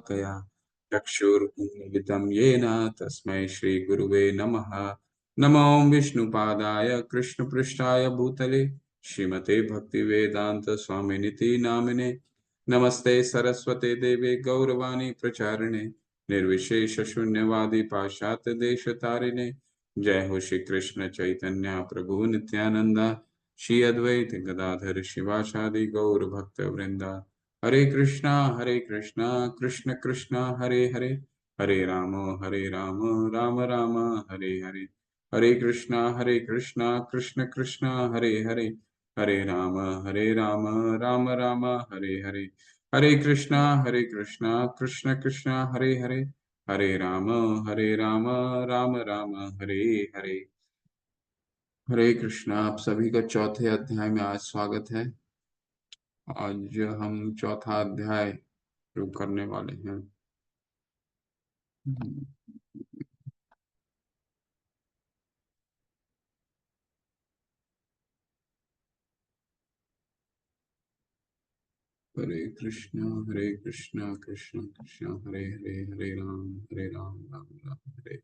शलाकया चक्षुरुन्मिलितं येन तस्मै श्रीगुरुवे नमः। नमो विष्णुपादाय कृष्णपृष्ठाय भूतले श्रीमते भक्तिवेदांत स्वामिनिति नामिने। नमस्ते सरस्वते देवे गौरवाणी प्रचारिणे निर्विशेष शून्यवादी पाश्चात्य देश तारिणे। जय हो श्री कृष्ण चैतन्य प्रभु नित्यानंदा श्री अद्वैत गदाधर शिवासादि गौर भक्त वृंदा। हरे कृष्णा कृष्ण कृष्ण हरे हरे, हरे राम राम राम हरे हरे। हरे कृष्णा कृष्ण कृष्ण हरे हरे, हरे राम राम राम हरे हरे। हरे कृष्णा कृष्ण कृष्ण हरे हरे, हरे राम राम राम हरे हरे। हरे कृष्णा। आप सभी का चौथे अध्याय में आज स्वागत है। आज हम चौथा अध्याय शुरू करने वाले हैं। हरे कृष्णा कृष्ण कृष्ण हरे हरे, हरे राम राम राम हरे।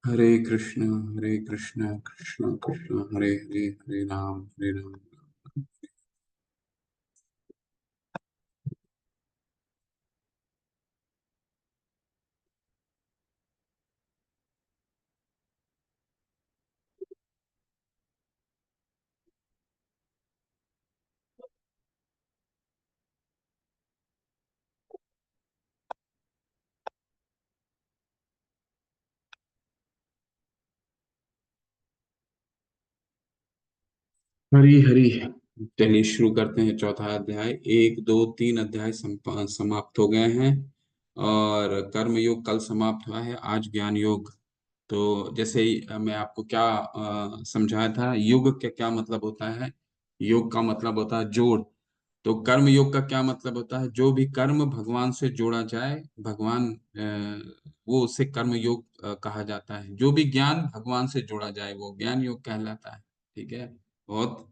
हरे कृष्णा कृष्ण कृष्ण हरे हरे, हरे राम। हरी हरी। चलिए शुरू करते हैं चौथा अध्याय। एक दो तीन अध्याय समाप्त हो गए हैं और कर्म योग कल समाप्त हुआ है, आज ज्ञान योग। तो जैसे ही मैं आपको क्या समझाया था, योग का क्या मतलब होता है। योग का मतलब होता है जोड़। तो कर्म योग का क्या मतलब होता है, जो भी कर्म भगवान से जोड़ा जाए, भगवान वो उसे कर्म योग कहा जाता है। जो भी ज्ञान भगवान से जोड़ा जाए वो ज्ञान योग कहलाता है। ठीक है, बहुत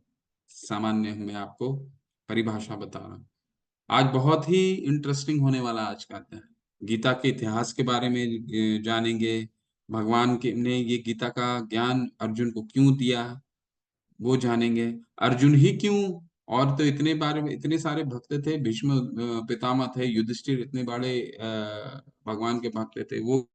सामान्य मैं आपको परिभाषा बता रहा हूँ। आज बहुत ही इंटरेस्टिंग होने वाला आज का अध्याय। गीता के इतिहास के बारे में जानेंगे। भगवान के ने ये गीता का ज्ञान अर्जुन को क्यों दिया वो जानेंगे। अर्जुन ही क्यों, और तो इतने बारे में इतने सारे भक्त थे। भीष्म पितामह थे, युधिष्ठिर इतने बड़े भगवान के भक्त थे, वो